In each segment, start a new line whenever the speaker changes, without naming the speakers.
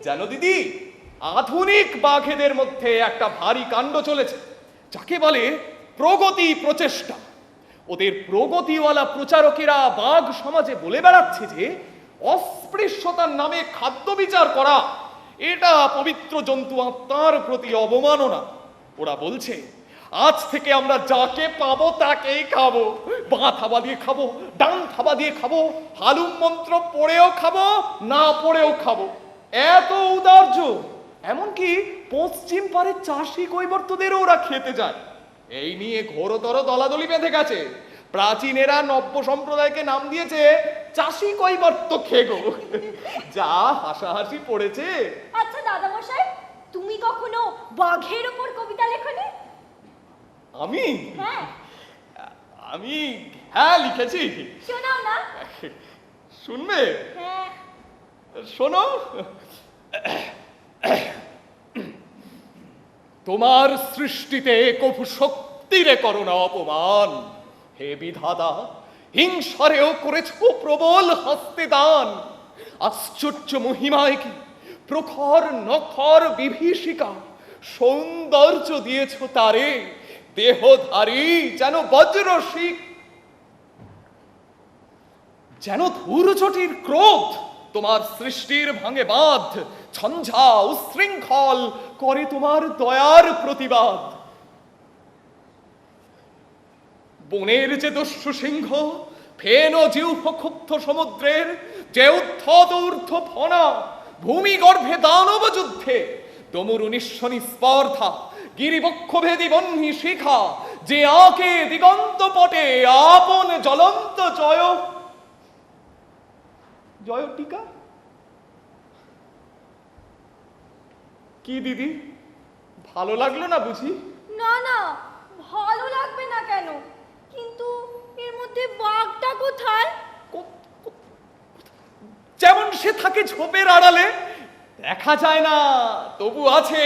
জানো দিদি, আধুনিক বাঘেদের মধ্যে একটা ভারী কাণ্ড চলেছে, যাকে বলে প্রগতি প্রচেষ্টা। ওদের প্রগতিওয়ালা প্রচারকেরা বাঘ সমাজে বলে বেড়াচ্ছে যে অস্পৃশ্যতার নামে খাদ্য বিচার করা এটা পবিত্র জন্তু আত্মার প্রতি অবমাননা। ওরা বলছে আজ থেকে আমরা যাকে পাবো তাকেই খাবো, বাঁ থাবা দিয়ে খাবো, ডান থাবা দিয়ে খাবো, হালুম মন্ত্র পড়েও খাবো, না পড়েও খাবো। এত উদার্য, এমনকি পশ্চিম পাড়ের চাষি কৈবর্তদেরও ওরা খেতে যায়। এই নিয়ে ঘোরতর দলাদলি বেঁধে গেছে। প্রাচীনেরা নব্য সম্প্রদায়কে নাম দিয়েছে চাষি কৈবর্ত খেগো। যা হাসাহাসি পড়েছে।
আচ্ছা দাদামশাই, তুমি কখনো বাঘের উপর কবিতা লেখনি?
আমি
হ্যাঁ
আমি হ্যাঁ লিখেছি।
শোনাও না।
শুনবে?
হ্যাঁ
শোনো। তোমার সৃষ্টিতে কভু শক্তিরে করো না অপমান। হে বিধাতা, হিংসারেও করেছ প্রবল হস্তে দান। আশ্চর্য মহিমায় কি প্রখর নখর বিভীষিকা, সৌন্দর্য দিয়েছ তারে দেহধারী যেন বজ্রশিক, যেন ধূরচটির ক্রোধ। তোমার সৃষ্টির ভাঙে বাঁধ, ঝঞ্ঝা উশৃঙ্খল করে তোমার দয়ার প্রতিবাদ। বনের যে দস্যু সিংহ, ফেন ও জিহ্ব ক্ষুব্ধ সমুদ্রের যে উদ্ধত ঊর্ধ্ব ফনা, ভূমি গর্ভে দানব যুদ্ধে দমরু নিঃস্বনি স্পর্ধা, গিরিবক্ষভেদী বহ্নি শিখা, যে আঁকে দিগন্ত পটে আপন জ্বলন্ত জয় জয় টিকা। কি দিদি, ভালো লাগলো না বুঝি?
না না, ভালো লাগবে না কেন, কিন্তু এর মধ্যে বাঘটা কোথায়?
যেমন সে থাকে ঝোপের আড়ালে, দেখা যায় না, তবু আছে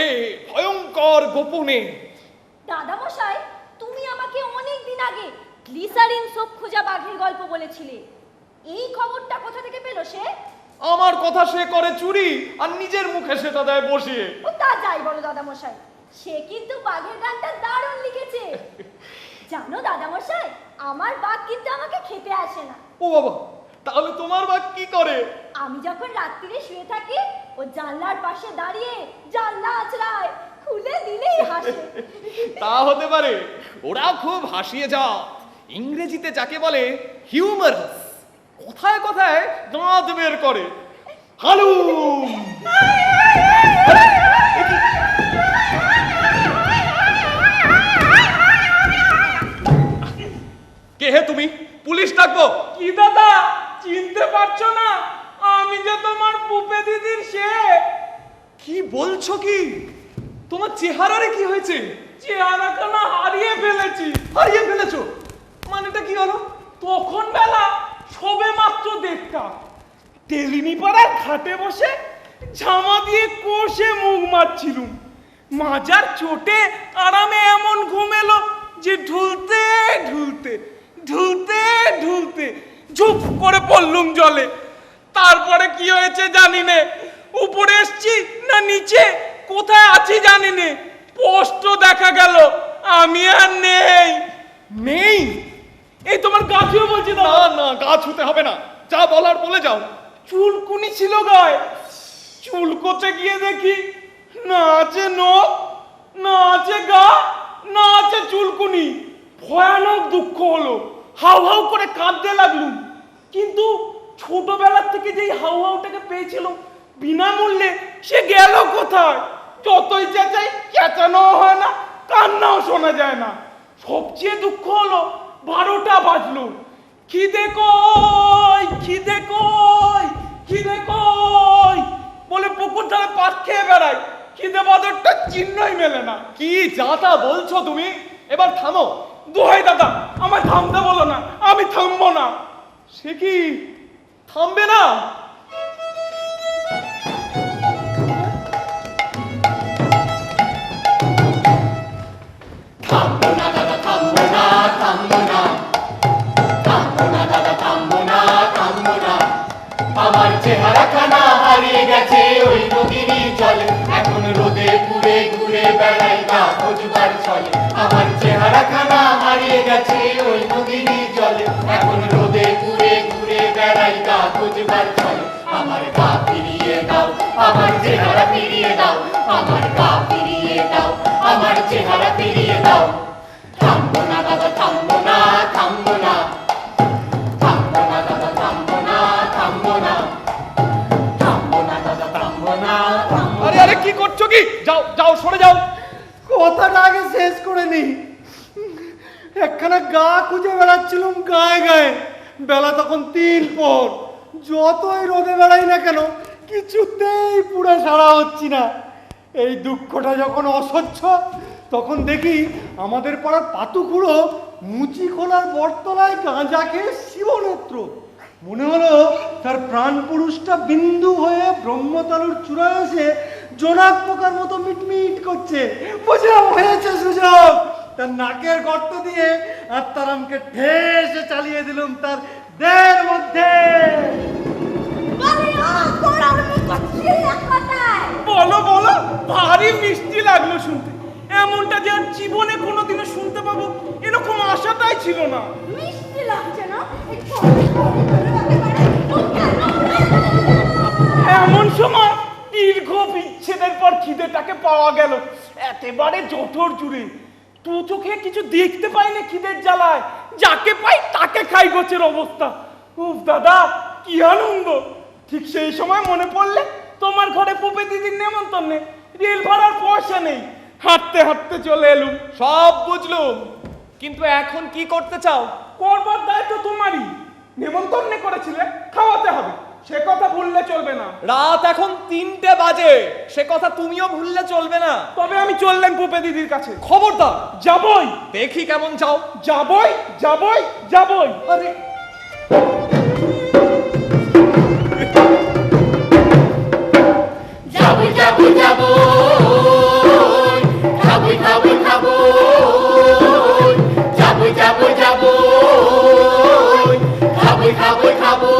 ভয়ঙ্কর গোপনে।
দাদামশাই, তুমি আমাকে অনেক দিন আগে গ্লিসারিন সোপ খোঁজা বাঘের গল্প বলেছিলে। এই খবরটা কোথা থেকে পেলো সে?
আমার কথা সে করে চুরি, আর নিজের মুখে সেটা দেয় বসিয়ে।
ও তা যাই বলো দাদামশাই, সে কিন্তু বাঘের গানটা দারুণ লিখেছে। জানো দাদামশাই, আমার বাঘ কিন্তু আমাকে খেতে আসে না।
ও বাবা, তাহলে তোমার বাঘ কি করে?
আমি যখন রাত্রিরে শুয়ে থাকি, ও জানলার পাশে দাঁড়িয়ে জানলা আঁচড়ায়, খুলে দিলেই হাসে।
তা হতে পারে, ওরা খুব হাসিয়ে যাও। ইংরেজিতে যাকে বলে হিউমারাস, কথায় কথায় দাঁত বের করে। হালুম! কে হে তুমি? পুলিশ ডাকবো?
কি দাদা, চিনতে পারছো না? আমি যে তোমার পুপে দিদির সে।
কি বলছো কি? তোমার চেহারারে কি হয়েছে?
চেহারাটা না হারিয়ে ফেলেছি।
হারিয়ে ফেলেছো? মানেটা কি হলো?
তখন বেলা সবে মাত্র দেখতাম তেলিনি পাড়ার ঘাটে বসে ঝামা দিয়ে কষে মুখ মারছিলুম। মাজার চোটে আরামে এমন ঘুম এলো যে ঢুলতে ঢুলতে ঢুলতে ঢুলতে ঝুপ করে পড়লুম জলে। তারপরে কি হয়েছে জানি নে, উপরে এসছি না নিচে কোথায় আছি জানি নে, স্পষ্ট দেখা গেল আমি আর নেই।
নেই?
এই তোমার গা ছুঁয়ে বলছি।
না না, গা ছুতে হবে না, যা বলার বলে যাও।
চুলকুনি ছিল গায়ে, চুলকোতে গিয়ে দেখি না আছে নখ, না আছে গা, না আছে চুলকুনি। ভয়ানক দুঃখ হলো, হাউ হাউ করে কাঁদতে লাগলুম। কিন্তু ছোটবেলার থেকে যেই হাউ হাউটাকে পেয়েছিলাম বিনামূল্যে, সে গেল কোথায়? যতই চেঁচাই চেঁচানো হয় না, কান্নাও শোনা যায় না। সবচেয়ে দুঃখ হলো 12টা বাজলো। খিদে কই, খিদে কই, খিদে কই বলে পুকুর ধারে পাট খেয়ে বেড়াই, খিদে বাদরটা চিহ্নই মেলে না।
কি যাতা বলছো তুমি? এবার থামো।
দোহাই দাদা, আমায় থামতে বলো না, আমি থামবো না।
সে কি থামবে না?
থামবো না দাদা, থামবো না, থামবো না, থামবো না দাদা, থামবো না, থামবো না। আমার চেহারাখানা হারিয়ে গেছে ওই নদীরই জলে, এখন রোদে পুড়ে ঘুরে বেড়াই গা খোঁজবার ছলে। আমার চেহারাখানা হারিয়ে গেছে ওই নদীরই জলে, এখন রোদে পুড়ে ঘুরে বেড়াই গা খোঁজবার ছলে। আমার গা ফিরিয়ে দাও, আমার চেহারা ফিরিয়ে দাও, আমার গা ফিরিয়ে দাও, আমার চেহারা ফিরিয়ে দাও। থামবো না দাদা, থামবো না, থামবো না, থামবো না দাদা, থামবো না, থামবো না, থামবো না দাদা, থামবো না, থামবো না।
আরে আরে কি করছো কি? যাও যাও, সরে যাও।
কথাটা আগে শেষ করে নি। একখানা গা খুঁজে বেড়াচ্ছিলাম গায়ে গায়ে, বেলা তখন 3 পর। যতই রোদে বেড়াই না কেন কিছুতেই পুরো সারা হচ্ছি না। এই দুঃখটা যখন অসহ্য, তখন দেখি আমাদের পাড়ার পাতুকুড়ো মুচি খোলার বটতলায় গাঁজা খেয়ে শিবনেত্র। মনে হলো তার প্রাণ পুরুষটা বিন্দু হয়ে ব্রহ্মতালুর চূড়ায় এসে জোনাক পোকার মতো মিটমিট করছে। বুঝলাম হয়েছে সুযোগ। তার নাকের গর্ত দিয়ে আত্মারামকে ঠেসে চালিয়ে দিলাম তার দেহের মধ্যে।
বলো বলো, ভারী মিষ্টি লাগলো শুনতে। এমনটা যে আর জীবনে কোনোদিনও শুনতে পাবো এরকম আশাটাই ছিল না।
মিষ্টি লাগছে না?
এমন সময় দীর্ঘ বিচ্ছেদের পর খিদেটাকে পাওয়া গেল একেবারে জঠর জুড়ে। দু চোখে কিছু দেখতে পাই না খিদের জ্বালায়, যাকে পাই তাকে খাই গোছের অবস্থা। উফ দাদা, কি আনন্দ! ঠিক সেই সময় মনে পড়লে তোমার ঘরে পুপে দিদির নেমন্তন্নে, রেল ভাড়ার পয়সা নেই। হাঁটতে হাঁটতে চলে এলুম।
সব বুঝলুম, কিন্তু এখন কি করতে চাও?
করবার দায়িত্ব তোমারই। নেমন্তন্নে করেছিলে, খাওয়াতে হবে, সে কথা ভুললে চলবে না।
রাত এখন 3টে বাজে, সে কথা তুমিও ভুললে চলবে না।
তবে আমি চললাম পুপে দিদির কাছে।
খবরদার!
যাবই,
দেখি কেমন যাও।
যাবই, যাবই, যাবই।
আরে
যাবো যাবো যাবো, খাবো খাবো খাবো, যাবো যাবো যাবো, খাবো খাবো খাবো।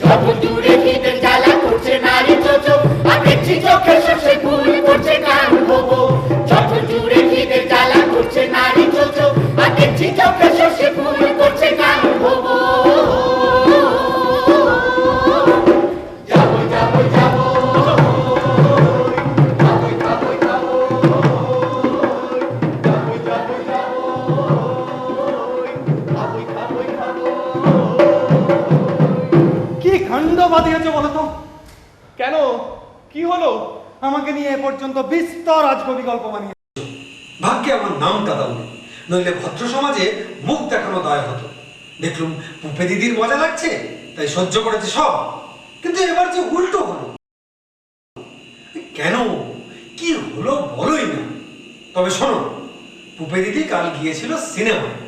যত দূরে খিদের জ্বালা করছে নারী চোচো, আর দেখছি চোখে শস্যে ফুল করছে গান হবো। যত দূরে খিদের জ্বালা করছে নারী চোচো, আর দেখছি চোখে শস্যে ফুল করছে গান হবো।
কি কাণ্ড বাঁধিয়েছে বলো তো?
কেন, কি হলো?
আমাকে নিয়ে এ পর্যন্ত বিস্তর আজকবি গল্প বানিয়ে।
ভাগ্যে আমার নামটা দাওনি, নইলে ভদ্র সমাজে মুখ দেখানো দায় হতো। দেখলুম পুপে দিদির মজা লাগছে, তাই সহ্য করেছে সব। কিন্তু এবার যে উল্টো হলো। কেন, কি হলো বলোই না। তবে শোনো, পুপে দিদি কাল গিয়েছিল সিনেমায়।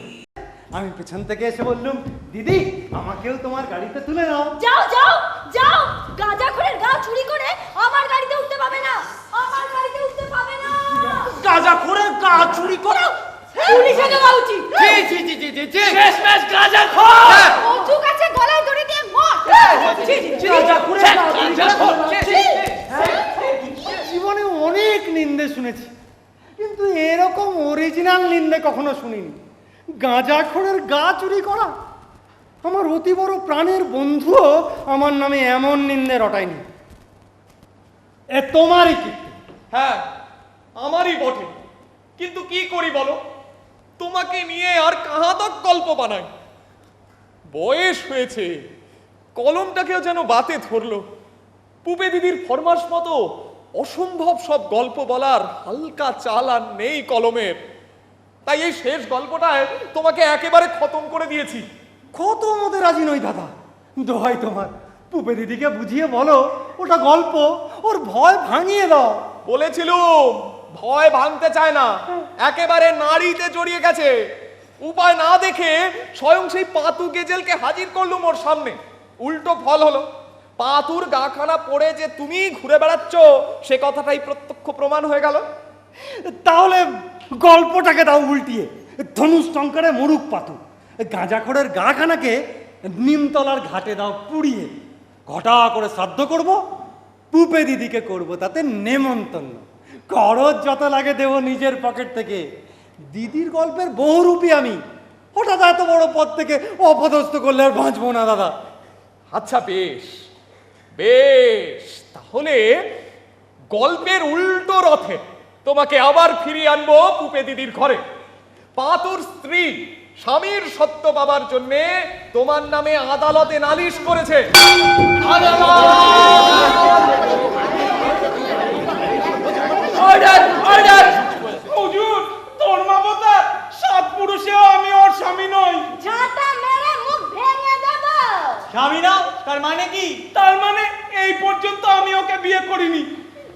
আমি পেছন থেকে এসে বললুম, দিদি আমাকেও তোমার গাড়িতে তুলে নাও।
যাও যাও যাও, গাঁজাখোরের গা চুরি করে আমার গাড়িতে উঠতে পাবে না, আমার গাড়িতে উঠতে পাবে না।
গাঁজাখোরের গা চুরি করো,
পুলিশে দেওয়া উচিত।
জি জি জি জি জি জি।
শেষমেশ গাঁজাখোর।
অজু কাছে গলায় দড়ি দিয়ে মর।
গাঁজাখোরের গা চুরি করো।
জীবনে অনেক নিন্দে শুনেছি, কিন্তু এরকম অরিজিনাল নিন্দে কখনো শুনিনি। গাঁজাখোরের গা চুরি করা। আমার অতি বড় প্রাণের বন্ধুও আমার নামে এমন নিন্দে রটায়নি। এ তোমারই কি?
হ্যাঁ, আমারই বটে, কিন্তু কি করি বলো? তোমাকে নিয়ে আর কাহাতক গল্প বানাই। বয়স হয়েছে, কলমটাকেও যেন বাতে ধরলো। পুপে দিদির ফরমাস মতো অসম্ভব সব গল্প বলার হালকা চাল আর নেই কলমের। তাই এই শেষ গল্পটায় তোমাকে একেবারে খতম করে দিয়েছি।
কত মতে রাজি নই দাদা, দোহাই তোমার। পুপে দিদিকে বুঝিয়ে বলো ওটা গল্প, ওর ভয় ভাঙিয়ে দাও।
বলেছিলুম, ভয় ভাঙতে চায় না, একেবারে নাড়িতে জড়িয়ে গেছে। উপায় না দেখে স্বয়ং সেই পাতু গেজেলকে হাজির করলুম ওর সামনে। উল্টো ফল হলো, পাতুর গাখানা পড়ে যে তুমি ঘুরে বেড়াচ্ছ সে কথাটাই প্রত্যক্ষ প্রমাণ হয়ে গেল।
তাহলে গল্পটাকে দাও উল্টিয়ে। ধনুষ টঙ্কারে মরুক পাতু, গাঁজাখোরের গাখানাকে
নিমতলার ঘাটে দাও পুড়িয়ে, ঘটা করে শ্রাদ্ধ করব, পুপে দিদিকে করব তাতে নেমন্তন্ন, খরচ যত লাগে দেব নিজের পকেট থেকে। দিদির গল্পের বহুরূপী আমি, হঠাৎ এত বড় পদ থেকে অপদস্থ করলে আর বাঁচবো না দাদা।
আচ্ছা বেশ বেশ, তাহলে গল্পের উল্টো রথে তোমাকে আবার ফিরিয়ে আনবো পুপে দিদির ঘরে। পাতুর স্ত্রী স্বামীর সত্য পাবার জন্যে তোমার নামে আদালতে নালিশ করেছে।
হুজুর, ধর্মাবতার সাত পুরুষেও আমি ওর স্বামী নই।
ঝাঁটা মেরে মুখ ভেঙে দেব।
স্বামী না, তার মানে কি?
তার মানে এই পর্যন্ত আমি ওকে বিয়ে করিনি,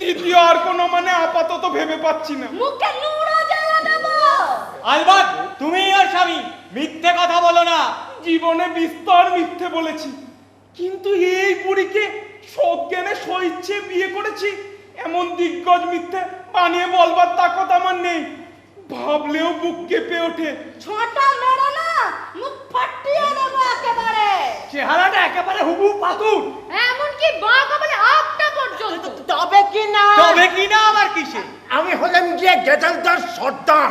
দ্বিতীয় আর কোনো মানে আপাতত ভেবে পাচ্ছি না।
মুখে নুড়ো জ্বালা দেব।
আলবাত তুমি আর স্বামী, মিথ্যে কথা বলো না।
জীবনে বিস্তর মিথ্যে বলেছি, কিন্তু এই বুড়িকে সজ্ঞানে স্বইচ্ছে বিয়ে করেছি এমন দিগ্গজ মিথ্যে বানিয়ে বলবার তাকত আমার নেই। ভাবলেও বুক কেঁপে ওঠে।
ছোটা মেরে না মুখ ফাটিয়ে দেব একেবারে।
চেহারাটা একেবারে হুবু পাতুর।
এমনকি বাঘ বলে আটটা পর্যন্ত।
তবে কি না
তবে কি না আবার কিসে?
আমি হলাম গিয়ে গেজালদার সর্দার।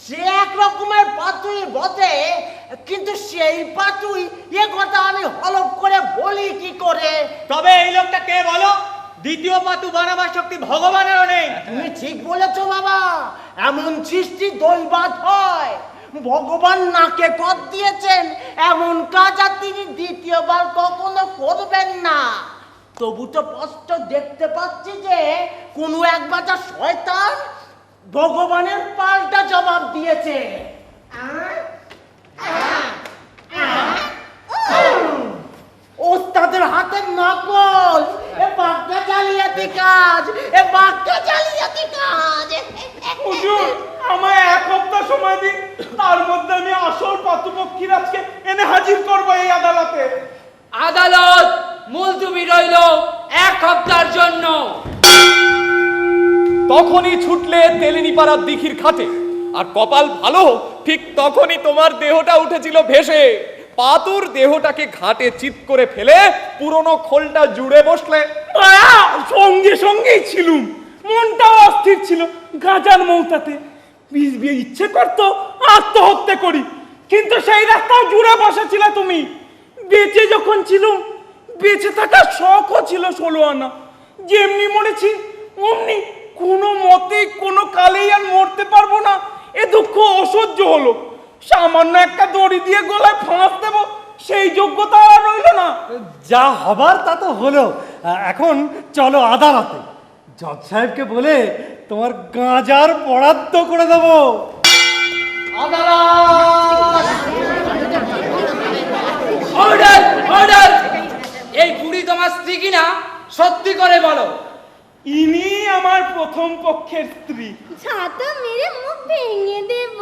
সে এক রকমের পাতুই বটে, কিন্তু সেই পাতুই এ কথা আমি হলফ করে বলি কি করে?
তবে এই লোকটা কে বলো? দ্বিতীয় পাতু বানাবার শক্তি ভগবানেরও নেই।
তুমি ঠিক বলেছো বাবা, এমন সৃষ্টি দৈবাত হয়। ভগবান নাকে কর দিয়েছেন, এমন কাজ আর তিনি দ্বিতীয়বার কখনো করবেন না। তবু তো স্পষ্ট দেখতে পাচ্ছি যে কোনো এক বাচ্চা শয়তান ভগবানের পাল্টা জবাব দিয়েছে। ওস্তাদের হাতের নকল, এ বাঘটা জালিয়াতি কাজ, এ বাঘটা জালিয়াতি কাজ।
হুজুর, আমায় এক সপ্তাহ সময় দিন, তার মধ্যে আমি আসল পাতুপক্ষীরাজকে এনে হাজির করবো এই আদালতে।
আদালত মুলতুবি রইল 1 সপ্তাহের জন্য।
তখনই ছুটলে তেলিনীপাড়ার দিঘির ঘাটে, আর কপাল ভালো ঠিক তখনই তোমার দেহটা উঠেছিল ভেসে। পাতুর দেহটাকে ঘাটে চিৎ করে ফেলে পুরনো খোলটা জুড়ে বসলে।
সঙ্গে সঙ্গেই ছিলুম, মনটাও অস্থির ছিল গাজার মৌতাতে। ইচ্ছে করতো আত্মহত্যা করি, কিন্তু সেই রাস্তাও জুড়ে বসেছিল তুমি। বেঁচে যখন ছিলুম, বেঁচে থাকার শখও ছিল 16 আনা। যেমনি মরেছি অমনি কোনো মতেই কোনো কালেই আর মরতে পারবো না, এ দুঃখ অসহ্য হলো। সামান্য একটা দড়ি দিয়ে গলায় ফাঁস দেবো, সেই যোগ্যতা আর রইল না।
যা হবার তা তো হলো, এখন চলো আদালতে। জজ সাহেবকে বলে তোমার গাঁজার বরাদ্দ করে দেবো।
Order order! এই বুড়ি তোমার স্ত্রী কিনা সত্যি করে বলো।
ইনি আমার প্রথম পক্ষের স্ত্রী।
ঝাঁটা মেরে মুখ ভেঙে দেব।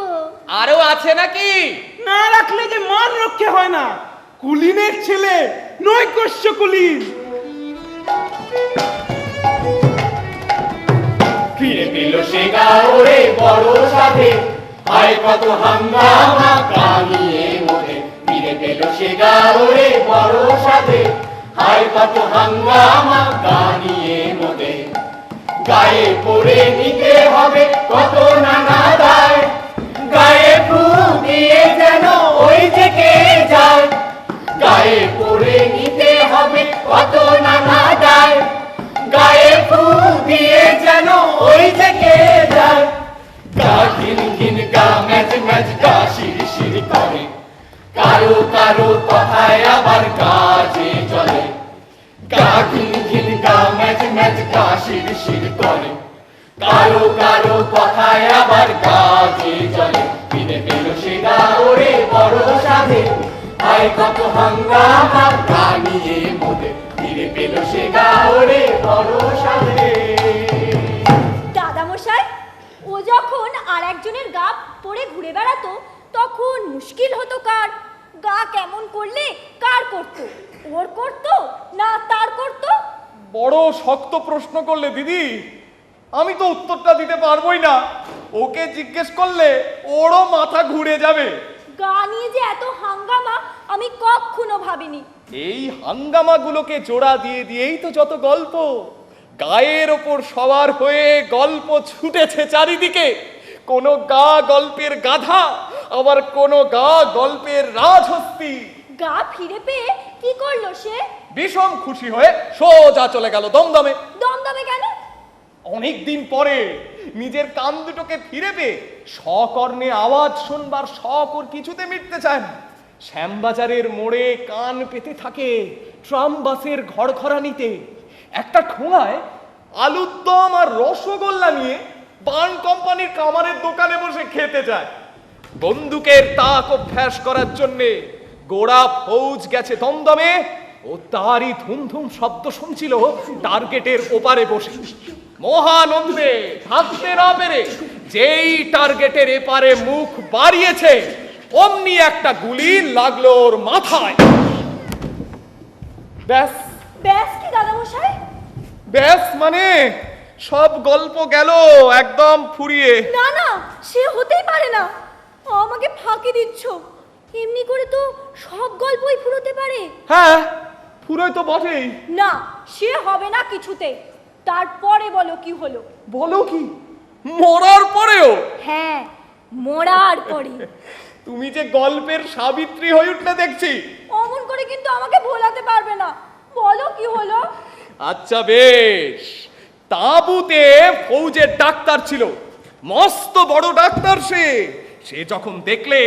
আরো আছে নাকি?
না রাখলে যে মান রক্ষে হয় না। কুলিনের ছেলে, নৈকস্য কুলিন।
ফিরে পেল সে গাওরে বড় সাধে, হায় কত হাঙ্গামা কানিয়ে মোদে। ফিরে পেল সে গাওরে বড় সাধে, হায় কত হাঙ্গামা কানিয়ে মোদে। গায়ে পড়ে নিতে হবে কত নানা দায়, গায়ে ফু দিয়ে যেন ওই যে কে যায়। গায়ে পড়ে নিতে হবে কত নানা দায়, গায়ে ফু দিয়ে যেন ওই যে কে যায়। গা ঘিন ঘিন গা ম্যাচ ম্যাচ গা শির শির করে, কারো কারো কথায় আবার কাজে চলে। গা ঘিন ঘিন গা ম্যাচ ম্যাচ গা শির শির করে, কারো কারো কথায় আবার কাজে চলে। ফিরে পেল সে গাওরে বড় সাধে, হায় কত হাঙ্গামা কানিয়ে মোদে। ফিরে পেল সে গাওরে বড় সাধে।
দাদামশাই, ও যখন আর একজনের গা পড়ে ঘুরে বেড়াতো তখন মুশকিল হতো কার? গা কেমন করলে কার করতো? ওর করতো না তার করতো?
বড় শক্ত প্রশ্ন করলে দিদি, আমি তো উত্তরটা দিতে পারবোই না। ওকে জিজ্ঞেস করলে ওরও মাথা ঘুরে যাবে।
গা নিয়ে যে এত হাঙ্গামা আমি কখনো ভাবিনি।
এই হাঙ্গামাগুলোকে জোড়া দিয়ে দিয়েই তো যত গল্প। গায়ের ওপর সবার হয়ে গল্প ছুটেছে চারিদিকে। কোন গা গল্পের গাধা, আবার কোন গা গল্পের রাজহস্তি।
গা ফিরে পেয়ে কি করলো সে?
ভীষণ খুশি হয়ে সোজা চলে গেল দমদমে।
দমদমে কেন?
অনেকদিন পরে নিজের কান দুটোকে ফিরে পেয়ে সকর্ণে আওয়াজ শুনবার শখ ওর কিছুতে মিটতে চায় না। শ্যামবাজারের মোড়ে কান পেতে থাকে ট্রাম বাসের ঘড়ঘড়ানিতে। একটা ঠোঙায় আলুর দম আর রসগোল্লা নিয়ে পান কোম্পানির কামারের দোকানে বসে খেতে যায়। বন্দুকের তাক অভ্যাস করার জন্যে গোড়া ফৌজ গেছে দমদমে। ও তারই ধুমধুম শব্দ শুনছিল টার্গেটের ওপারে বসে। মহানন্দে থাকতে না পেরে যেই টার্গেটের এপারে মুখ বাড়িয়েছে, অমনি একটা গুলি লাগলো ওর মাথায়। ব্যাস।
ব্যাস কি দাদামশাই?
ব্যাস মানে সব গল্প গেল একদম ফুরিয়ে।
না না, সে হতেই পারে না। আমাকে ফাঁকি দিচ্ছ। এমনি করে তো সব গল্পই ফুরোতে পারে।
হ্যাঁ, ফুরোয় তো বটেই।
না, সে হবে না কিছুতে। তারপরে বলো কি হলো?
বলো কি? মরার পরেও?
হ্যাঁ, মরার পরে।
তুমি যে গল্পের সাবিত্রী হয়ে উঠলে দেখছি।
অমন করে কিন্তু আমাকে ভোলাতে পারবে না। বলো কি হলো?
আচ্ছা বেশ। তাঁবুতে ফৌজের ডাক্তার ছিল, মস্ত বড় ডাক্তার। সে যখন দেখলে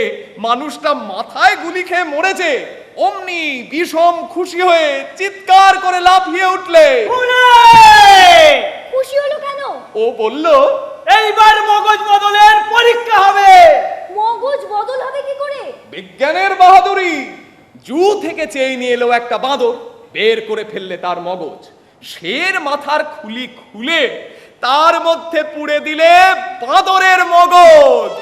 মানুষটা মাথায় গুলি খেয়ে মরেছে, অমনি বিষম খুশি হয়ে চিৎকার করে লাফিয়ে উঠলে।
খুশি হলো কেন?
ও বলল,
এইবার মগজ বদলের পরীক্ষা হবে।
মগজ বদল হবে কি করে?
বিজ্ঞানের বাহাদুরি। জু থেকে চেয়ে নিয়ে এলো একটা বাঁদর, বের করে ফেললে তার মগজ। শের মাথার খুলি খুলে তার মধ্যে পুড়ে দিলে বাঁদরের মগজ।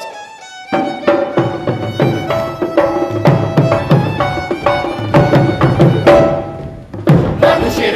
মানুষের